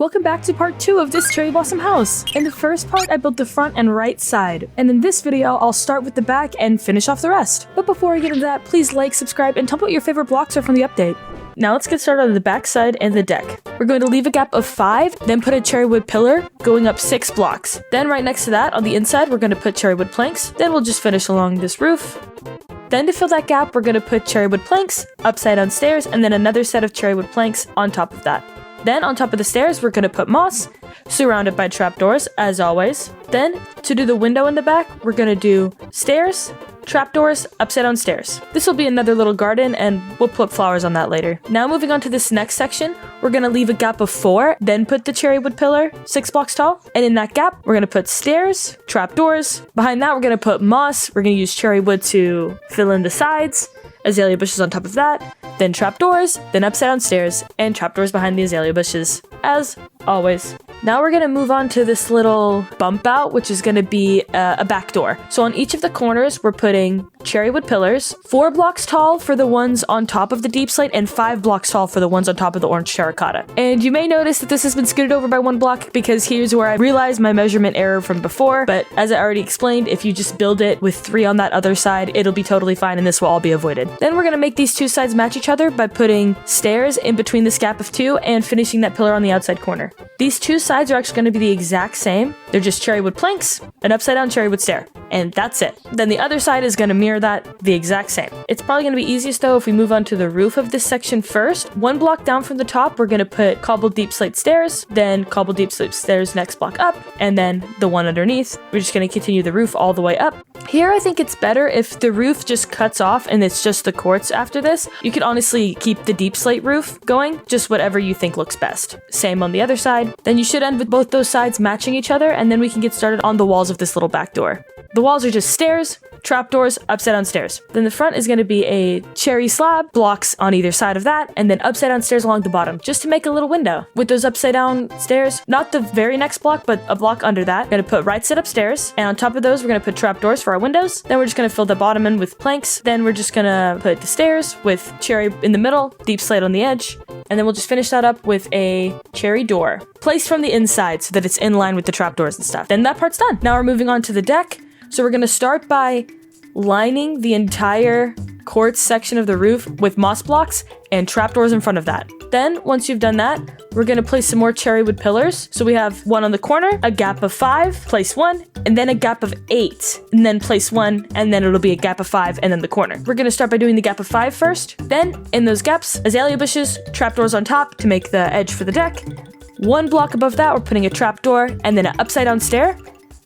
Welcome back to part 2 of this Cherry Blossum House. In the first part, I built the front and right side, and in this video, I'll start with the back and finish off the rest. But before I get into that, please like, subscribe, and tell me what your favorite blocks are from the update. Now let's get started on the back side and the deck. We're going to leave a gap of 5, then put a cherry wood pillar, going up 6 blocks. Then right next to that, on the inside, we're going to put cherry wood planks, then we'll just finish along this roof. Then to fill that gap, we're going to put cherry wood planks, upside down stairs, and then another set of cherry wood planks on top of that. Then on top of the stairs, we're going to put moss, surrounded by trapdoors, as always. Then, to do the window in the back, we're going to do stairs, trapdoors, upside down stairs. This will be another little garden, and we'll put flowers on that later. Now moving on to this next section, we're going to leave a gap of 4, then put the cherry wood pillar, 6 blocks tall. And in that gap, we're going to put stairs, trapdoors. Behind that, we're going to put moss. We're going to use cherry wood to fill in the sides. Azalea bushes on top of that, then trapdoors, then upside down stairs, and trapdoors behind the azalea bushes, as always. Now we're going to move on to this little bump out, which is going to be a back door. So on each of the corners, we're putting cherry wood pillars, 4 blocks tall for the ones on top of the deep slate, and 5 blocks tall for the ones on top of the orange terracotta. And you may notice that this has been scooted over by 1 block, because here's where I realized my measurement error from before, but as I already explained, if you just build it with 3 on that other side, it'll be totally fine, and this will all be avoided. Then we're going to make these 2 sides match each other by putting stairs in between this gap of 2 and finishing that pillar on the outside corner. These 2 sides are actually going to be the exact same. They're just cherry wood planks, an upside down cherry wood stair, and that's it. Then the other side is going to mirror that the exact same. It's probably going to be easiest though if we move on to the roof of this section first. 1 block down from the top, we're going to put cobbled deep slate stairs, then cobbled deep slate stairs next block up, and then the one underneath. We're just going to continue the roof all the way up. Here, I think it's better if the roof just cuts off and it's just the quartz after this. You could honestly keep the deep slate roof going, just whatever you think looks best. Same on the other side. Then you should end with both those sides matching each other, and then we can get started on the walls of this little back door. The walls are just stairs, trapdoors, upside down stairs. Then the front is going to be a cherry slab, blocks on either side of that, and then upside down stairs along the bottom, just to make a little window. With those upside down stairs, not the very next block, but a block under that, we're going to put right side upstairs, and on top of those, we're going to put trapdoors for our windows. Then we're just going to fill the bottom in with planks. Then we're just going to put the stairs with cherry in the middle, deep slate on the edge, and then we'll just finish that up with a cherry door, placed from the inside so that it's in line with the trapdoors and stuff. Then that part's done. Now we're moving on to the deck. So we're going to start by lining the entire quartz section of the roof with moss blocks and trapdoors in front of that. Then, once you've done that, we're going to place some more cherry wood pillars. So we have 1 on the corner, a gap of 5, place 1, and then a gap of 8, and then place 1, and then it'll be a gap of 5, and then the corner. We're going to start by doing the gap of 5 first. Then, in those gaps, azalea bushes, trapdoors on top to make the edge for the deck. 1 block above that, we're putting a trapdoor, and then an upside down stair.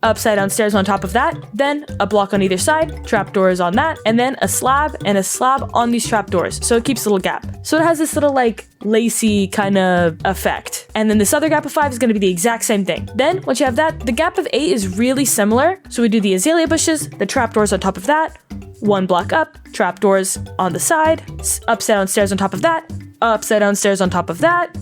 Upside down stairs on top of that, then a block on either side, trapdoors on that, and then a slab and a slab on these trapdoors, so it keeps a little gap. So it has this little like lacy kind of effect. And then this other gap of 5 is going to be the exact same thing. Then once you have that, the gap of 8 is really similar. So we do the azalea bushes, the trapdoors on top of that, 1 block up, trapdoors on the side, upside down stairs on top of that, upside down stairs on top of that.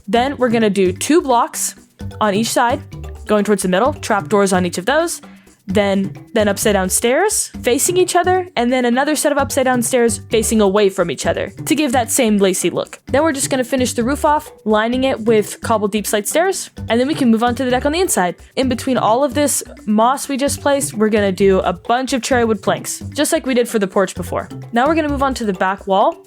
Then we're going to do 2 blocks on each side, going towards the middle, trapdoors on each of those, then upside down stairs facing each other, and then another set of upside down stairs facing away from each other to give that same lacy look. Then we're just going to finish the roof off, lining it with cobbled deep slate stairs, and then we can move on to the deck on the inside. In between all of this moss we just placed, we're going to do a bunch of cherry wood planks, just like we did for the porch before. Now we're going to move on to the back wall,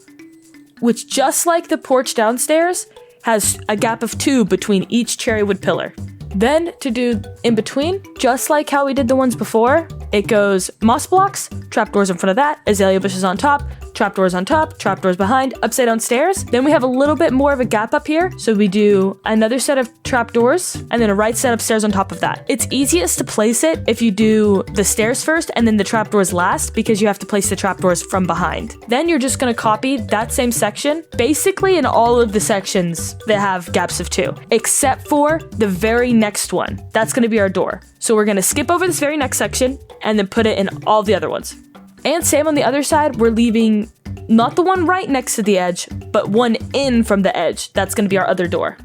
which just like the porch downstairs, has a gap of 2 between each cherry wood pillar. Then, to do in between, just like how we did the ones before, it goes moss blocks, trapdoors in front of that, azalea bushes on top, trapdoors on top, trapdoors behind, upside down stairs. Then we have a little bit more of a gap up here, so we do another set of trapdoors, and then a right set of stairs on top of that. It's easiest to place it if you do the stairs first and then the trapdoors last, because you have to place the trapdoors from behind. Then you're just going to copy that same section, basically in all of the sections that have gaps of 2, except for the very next one. That's going to be our door. So we're going to skip over this very next section and then put it in all the other ones. And same on the other side, we're leaving not the one right next to the edge, but one in from the edge. That's going to be our other door.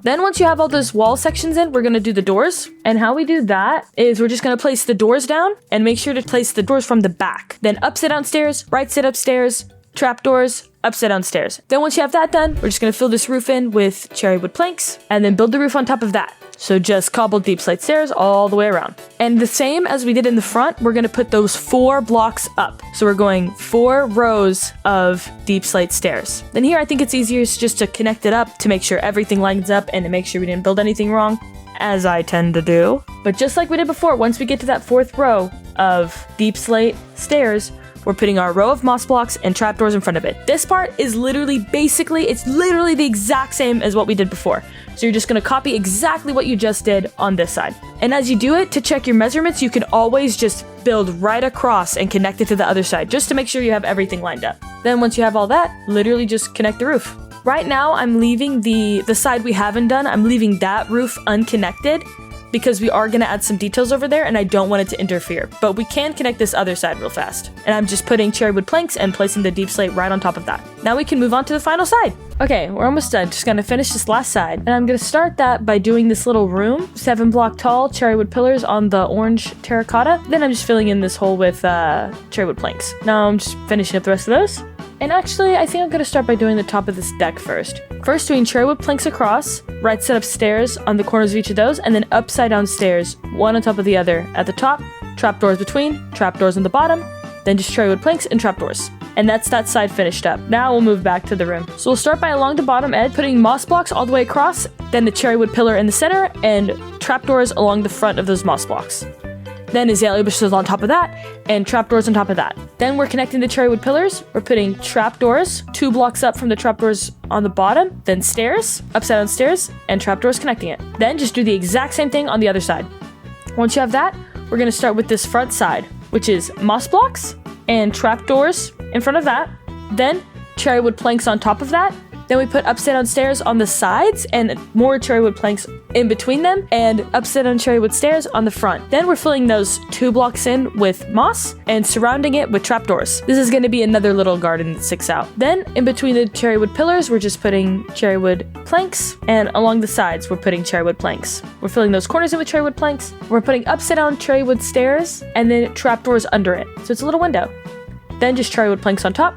Then once you have all those wall sections in, we're going to do the doors. And how we do that is we're just going to place the doors down and make sure to place the doors from the back. Then upside down stairs, right side upstairs, trapdoors, upside down stairs. Then once you have that done, we're just gonna fill this roof in with cherry wood planks and then build the roof on top of that. So just cobbled deep slate stairs all the way around. And the same as we did in the front, we're gonna put those 4 blocks up. So we're going 4 rows of deep slate stairs. Then here I think it's easiest just to connect it up to make sure everything lines up and to make sure we didn't build anything wrong, as I tend to do. But just like we did before, once we get to that 4th row of deep slate stairs, we're putting our row of moss blocks and trapdoors in front of it. This part is literally it's literally the exact same as what we did before. So you're just gonna copy exactly what you just did on this side. And as you do it, to check your measurements, you can always just build right across and connect it to the other side, just to make sure you have everything lined up. Then once you have all that, literally just connect the roof. Right now, I'm leaving the side we haven't done, I'm leaving that roof unconnected, because we are going to add some details over there and I don't want it to interfere. But we can connect this other side real fast. And I'm just putting cherry wood planks and placing the deep slate right on top of that. Now we can move on to the final side. Okay, we're almost done. Just gonna finish this last side. And I'm gonna start that by doing this little room. 7 block tall cherry wood pillars on the orange terracotta. Then I'm just filling in this hole with cherry wood planks. Now I'm just finishing up the rest of those. And actually, I think I'm gonna start by doing the top of this deck first. First, doing cherry wood planks across, right set up stairs on the corners of each of those, and then upside down stairs, one on top of the other. At the top, trapdoors between, trapdoors on the bottom, then just cherry wood planks and trapdoors. And that's that side finished up. Now we'll move back to the room. So we'll start by along the bottom edge, putting moss blocks all the way across, then the cherry wood pillar in the center, and trapdoors along the front of those moss blocks. Then azalea bushes on top of that, and trapdoors on top of that. Then we're connecting the cherry wood pillars. We're putting trapdoors 2 blocks up from the trapdoors on the bottom, then stairs, upside down stairs, and trapdoors connecting it. Then just do the exact same thing on the other side. Once you have that, we're gonna start with this front side, which is moss blocks and trapdoors in front of that, then cherry wood planks on top of that. Then we put upside down stairs on the sides and more cherry wood planks in between them and upside down cherry wood stairs on the front. Then we're filling those 2 blocks in with moss and surrounding it with trapdoors. This is going to be another little garden that sticks out. Then in between the cherry wood pillars, we're just putting cherry wood planks, and along the sides, we're putting cherry wood planks. We're filling those corners in with cherry wood planks. We're putting upside down cherry wood stairs and then trapdoors under it. So it's a little window. Then just cherry wood planks on top.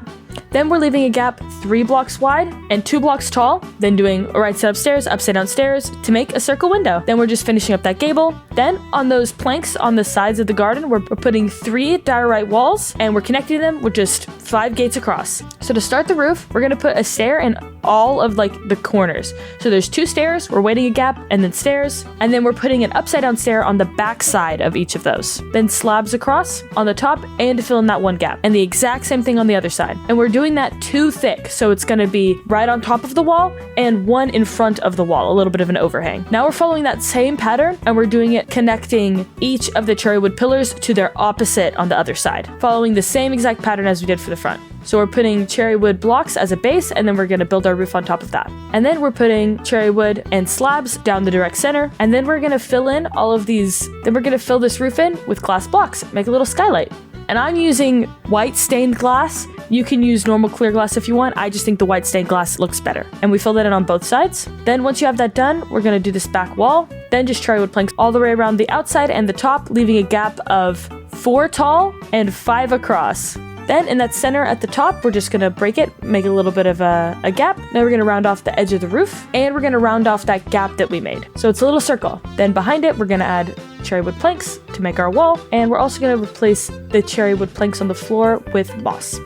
Then we're leaving a gap 3 blocks wide and 2 blocks tall, then doing a right side upstairs, upside down stairs to make a circle window. Then we're just finishing up that gable. Then on those planks on the sides of the garden, we're putting 3 diorite walls and we're connecting them with just 5 gates across. So to start the roof, we're gonna put a stair in all of like the corners. So there's 2 stairs, we're waiting a gap, and then stairs, and then we're putting an upside down stair on the back side of each of those. Then slabs across on the top and to fill in that 1 gap. And the exact same thing on the other side. And we're doing that too thick, so it's gonna be right on top of the wall and 1 in front of the wall, a little bit of an overhang. Now we're following that same pattern and we're doing it connecting each of the cherry wood pillars to their opposite on the other side, following the same exact pattern as we did for the front. So we're putting cherry wood blocks as a base, and then we're gonna build our roof on top of that. And then we're putting cherry wood and slabs down the direct center, and then we're gonna fill in all of these, then we're gonna fill this roof in with glass blocks, make a little skylight. And I'm using white stained glass. You can use normal clear glass if you want. I just think the white stained glass looks better. And we fill that in on both sides. Then once you have that done, we're gonna do this back wall. Then just cherry wood planks all the way around the outside and the top, leaving a gap of 4 tall and 5 across. Then in that center at the top, we're just gonna break it, make a little bit of a gap. Then we're gonna round off the edge of the roof, and we're gonna round off that gap that we made. So it's a little circle. Then behind it, we're gonna add cherry wood planks to make our wall, and we're also gonna replace the cherry wood planks on the floor with moss.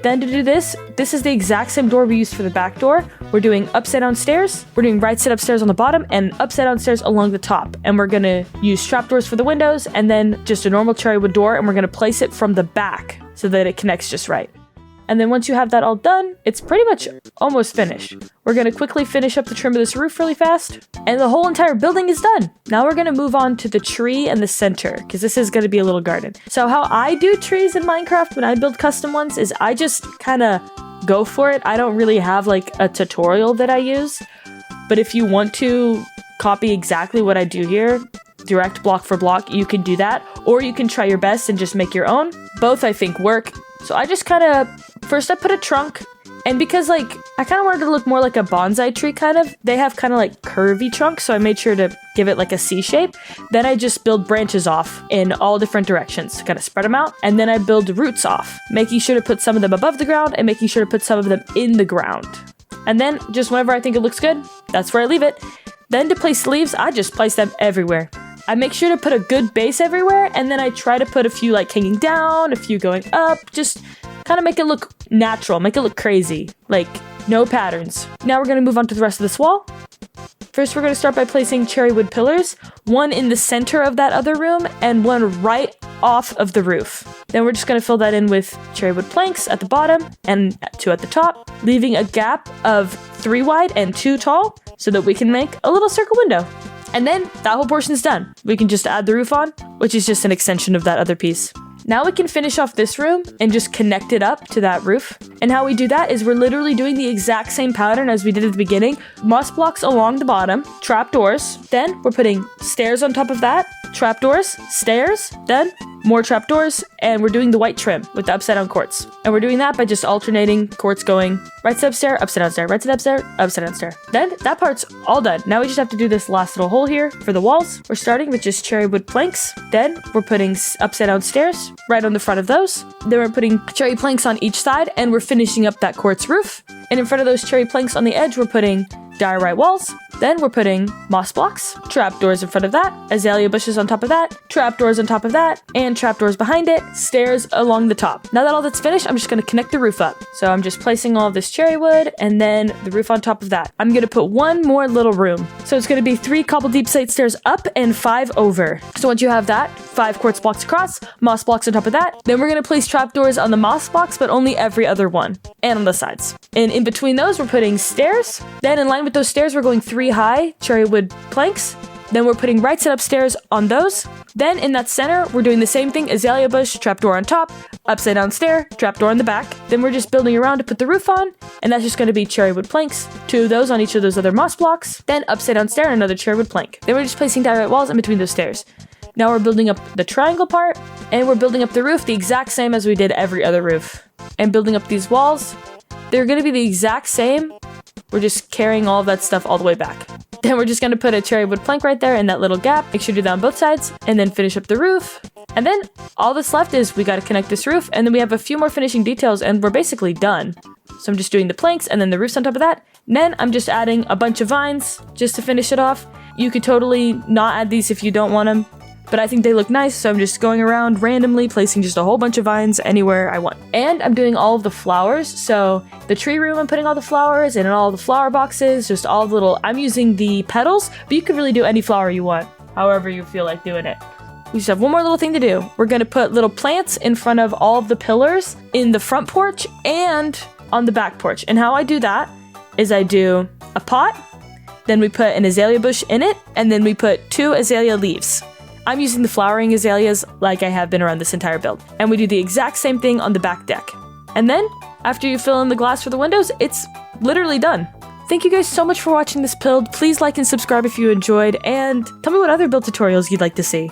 Then to do this is the exact same door we used for the back door. We're doing upside down stairs, we're doing right side upstairs on the bottom, and upside down stairs along the top. And we're gonna use trapdoors for the windows, and then just a normal cherry wood door, and we're gonna place it from the back so that it connects just right. And then once you have that all done, it's pretty much almost finished. We're gonna quickly finish up the trim of this roof really fast, and the whole entire building is done. Now we're gonna move on to the tree and the center, because this is gonna be a little garden. So how I do trees in Minecraft when I build custom ones is I just kinda go for it. I don't really have like a tutorial that I use, but if you want to copy exactly what I do here, direct block for block, you can do that, or you can try your best and just make your own. Both I think work. So I just first I put a trunk And because like, I kind of wanted it to look more like a bonsai tree kind of, they have kind of like curvy trunks, so I made sure to give it like a C shape. Then I just build branches off in all different directions to kind of spread them out. And then I build roots off, making sure to put some of them above the ground and making sure to put some of them in the ground. And then just whenever I think it looks good, that's where I leave it. Then to place the leaves, I just place them everywhere. I make sure to put a good base everywhere, and then I try to put a few like hanging down, a few going up, just kind of make it look natural, make it look crazy, like no patterns. Now we're going to move on to the rest of this wall. First, we're going to start by placing cherry wood pillars, one in the center of that other room and one right off of the roof. Then we're just going to fill that in with cherry wood planks at the bottom and 2 at the top, leaving a gap of 3 wide and 2 tall so that we can make a little circle window. And then that whole portion's done. We can just add the roof on, which is just an extension of that other piece. Now we can finish off this room and just connect it up to that roof. And how we do that is we're literally doing the exact same pattern as we did at the beginning. Moss blocks along the bottom, trapdoors. Then we're putting stairs on top of that, trapdoors, stairs, then more trapdoors, and we're doing the white trim with the upside down quartz. And we're doing that by just alternating quartz going right side up stair, upside down stair, right side up stair, upside down stair. Then that part's all done. Now we just have to do this last little hole here for the walls. We're starting with just cherry wood planks. Then we're putting upside down stairs right on the front of those. Then we're putting cherry planks on each side, and we're finishing up that quartz roof. And in front of those cherry planks on the edge, we're putting diorite walls. Then we're putting moss blocks, trapdoors in front of that, azalea bushes on top of that, trapdoors on top of that, and trapdoors behind it, stairs along the top. Now that all that's finished, I'm just going to connect the roof up. So I'm just placing all of this cherry wood and then the roof on top of that. I'm going to put one more little room. So it's going to be 3 cobble deep slate stairs up and 5 over. So once you have that, 5 quartz blocks across, moss blocks on top of that. Then we're going to place trapdoors on the moss blocks, but only every other one, and on the sides. And in between those, we're putting stairs. Then in line with those stairs, we're going 3 high cherry wood planks. Then we're putting right side upstairs on those. Then in that center, we're doing the same thing, azalea bush, trapdoor on top, upside down stair, trapdoor on the back. Then we're just building around to put the roof on, and that's just going to be cherry wood planks, 2 of those on each of those other moss blocks, then upside down stair and another cherry wood plank. Then we're just placing diorite walls in between those stairs. Now we're building up the triangle part, and we're building up the roof the exact same as we did every other roof. And building up these walls, they're going to be the exact same. We're just carrying all of that stuff all the way back. Then we're just going to put a cherry wood plank right there in that little gap. Make sure to do that on both sides, and then finish up the roof. And then all that's left is we got to connect this roof, and then we have a few more finishing details, and we're basically done. So I'm just doing the planks and then the roof's on top of that. And then I'm just adding a bunch of vines just to finish it off. You could totally not add these if you don't want them, but I think they look nice, so I'm just going around randomly placing just a whole bunch of vines anywhere I want. And I'm doing all of the flowers, so the tree room I'm putting all the flowers, and in all the flower boxes, just all the little, I'm using the petals, but you could really do any flower you want, however you feel like doing it. We just have one more little thing to do. We're going to put little plants in front of all of the pillars in the front porch and on the back porch. And how I do that is I do a pot, then we put an azalea bush in it, and then we put 2 azalea leaves. I'm using the flowering azaleas like I have been around this entire build. And we do the exact same thing on the back deck. And then, after you fill in the glass for the windows, it's literally done. Thank you guys so much for watching this build. Please like and subscribe if you enjoyed, and tell me what other build tutorials you'd like to see.